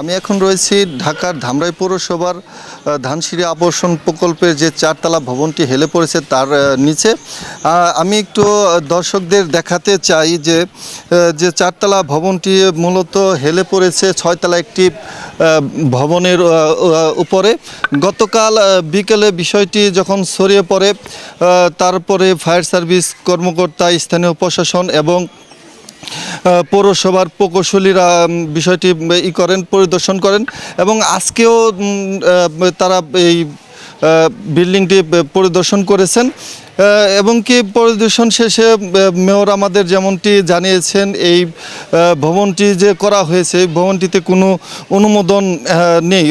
আমি এখন রয়েছি ঢাকার ধামরাই পৌরসভার ধানসিঁড়ি আবাসন প্রকল্পের যে চারতলা ভবনটি হেলে পড়েছে তার নিচে। আমি একটু দর্শকদের দেখাতে চাই যে চারতলা ভবনটি মূলত হেলে পড়েছে ছয়তলা একটি ভবনের উপরে। গতকাল বিকেলে বিষয়টি যখন ছড়িয়ে পড়ে, তারপরে ফায়ার সার্ভিস কর্মকর্তা, স্থানীয় প্রশাসন এবং পৌরসভার প্রকৌশলীরা বিষয়টি পরিদর্শন করেন এবং আজকেও তারা এই বিল্ডিংটি পরিদর্শন করেছেন এবং কি পরিদর্শন শেষে মেয়র আমাদের যেমনটি জানিয়েছেন, এই ভবনটি যে করা হয়েছে ভবনটিতে কোনো অনুমোদন নেই,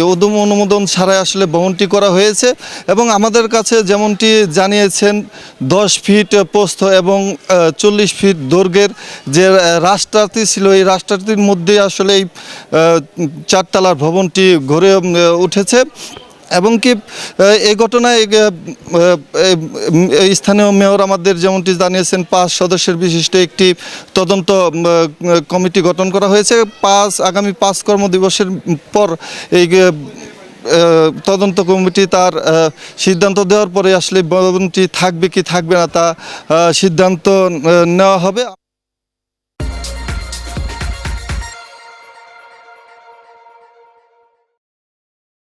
অনুমোদন ছাড়াই আসলে ভবনটি করা হয়েছে এবং আমাদের কাছে যেমনটি জানিয়েছেন 10 ফিট প্রস্থ এবং 40 ফিট দৈর্ঘ্যের যে রাস্তাটি ছিল, এই রাস্তাটির মধ্যে আসলে এই চারতলার ভবনটি গড়ে উঠেছে এবং কি এই ঘটনায় স্থানীয় মেয়র আমাদের যেমনটি জানিয়েছেন 5 সদস্যের বিশিষ্ট একটি তদন্ত কমিটি গঠন করা হয়েছে। আগামী 5 কর্মদিবসের পর এই তদন্ত কমিটি তার সিদ্ধান্ত দেওয়ার পরে আসলে ভবনটি থাকবে কি থাকবে না তা সিদ্ধান্ত নেওয়া হবে।